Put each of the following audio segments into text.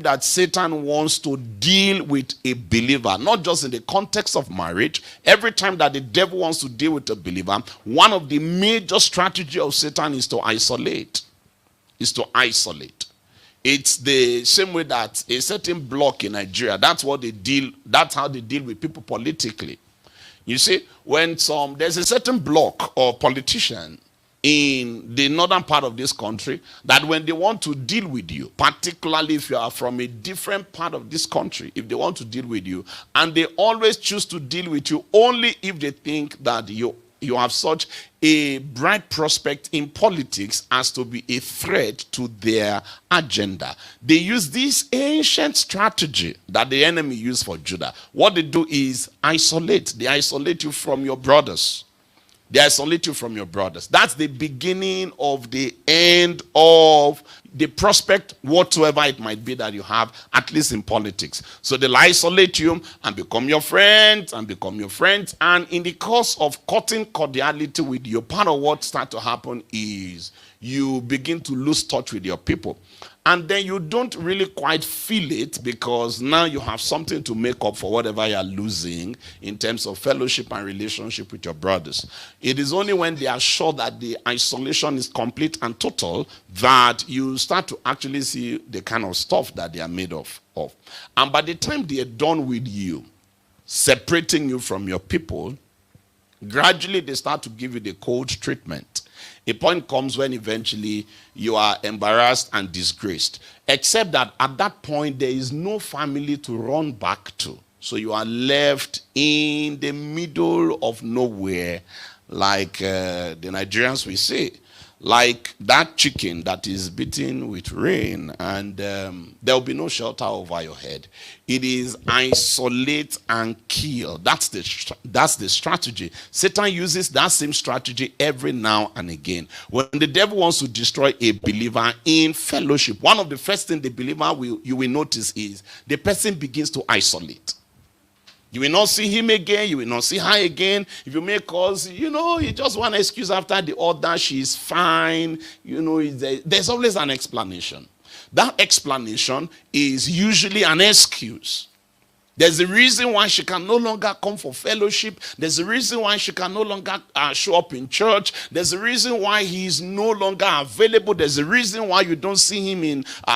that Satan wants to deal with a believer, not just in the context of marriage, every time that the devil wants to deal with a believer, one of the major strategies of Satan is to isolate. It's the same way that a certain bloc in Nigeria, that's how they deal with people politically. You see, when there's a certain bloc or politician in the northern part of this country that when they want to deal with you, particularly if you are from a different part of this country, if they want to deal with you, and they always choose to deal with you only if they think that you have such a bright prospect in politics as to be a threat to their agenda. They use this ancient strategy that the enemy used for Judah. What they do is isolate. They isolate you from your brothers. That's the beginning of the end of the prospect whatsoever it might be that you have, at least in politics. So they'll isolate you and become your friends. And in the course of cutting cordiality with you, part of what starts to happen is you begin to lose touch with your people. And then you don't really quite feel it, because now you have something to make up for whatever you're losing in terms of fellowship and relationship with your brothers. It is only when they are sure that the isolation is complete and total that you start to actually see the kind of stuff that they are made of. And by the time they are done with you, separating you from your people, gradually they start to give you the cold treatment. A point comes when eventually you are embarrassed and disgraced. Except that at that point, there is no family to run back to. So you are left in the middle of nowhere, like the Nigerians will say. Like that chicken that is beaten with rain, and there will be no shelter over your head. It is isolate and kill. That's the strategy. Satan uses that same strategy every now and again. When the devil wants to destroy a believer in fellowship, one of the first things the believer you will notice is the person begins to isolate. You will not see him again. You will not see her again. If you make calls, you just one excuse after the other. She's fine. There's always an explanation. That explanation is usually an excuse. There's a reason why she can no longer come for fellowship. There's a reason why she can no longer show up in church. There's a reason why he's no longer available. There's a reason why you don't see him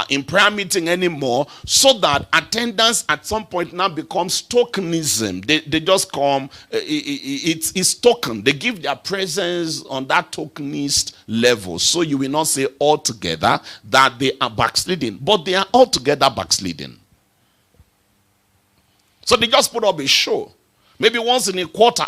in prayer meeting anymore. So that attendance at some point now becomes tokenism. They just come. It's token. They give their presence on that tokenist level. So you will not say altogether that they are backsliding. But they are altogether backsliding. So they just put up a show. Maybe once in a quarter,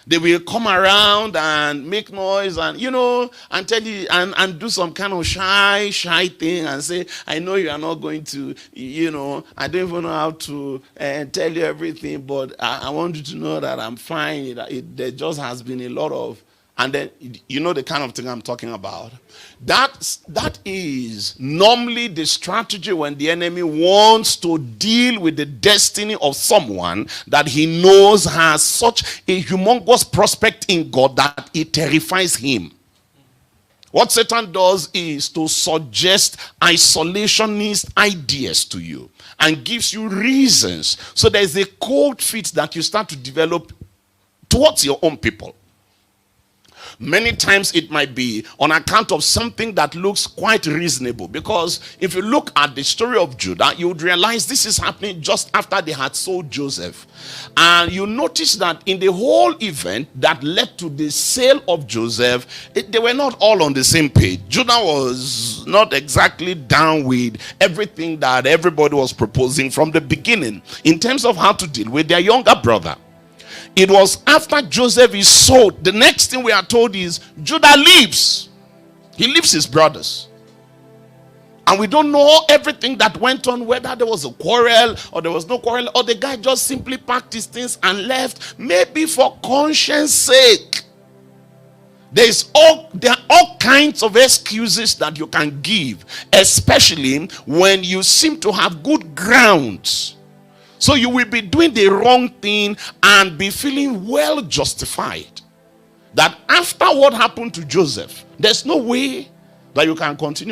they will come around and make noise and, and tell you and do some kind of shy thing and say, I know you are not going to, I don't even know how to tell you everything, but I want you to know that I'm fine. There just has been a lot of, and then, the kind of thing I'm talking about. That is normally the strategy when the enemy wants to deal with the destiny of someone that he knows has such a humongous prospect in God that it terrifies him. What Satan does is to suggest isolationist ideas to you and gives you reasons. So there's a cold feet that you start to develop towards your own people. Many times it might be on account of something that looks quite reasonable. Because if you look at the story of Judah, you would realize this is happening just after they had sold Joseph. And you notice that in the whole event that led to the sale of Joseph, they were not all on the same page. Judah was not exactly down with everything that everybody was proposing from the beginning in terms of how to deal with their younger brother. It was after Joseph is sold. The next thing we are told is Judah leaves. He leaves his brothers. And we don't know everything that went on, whether there was a quarrel or there was no quarrel, or the guy just simply packed his things and left, maybe for conscience sake. There are all kinds of excuses that you can give, especially when you seem to have good grounds. So you will be doing the wrong thing and be feeling well justified that after what happened to Joseph, there's no way that you can continue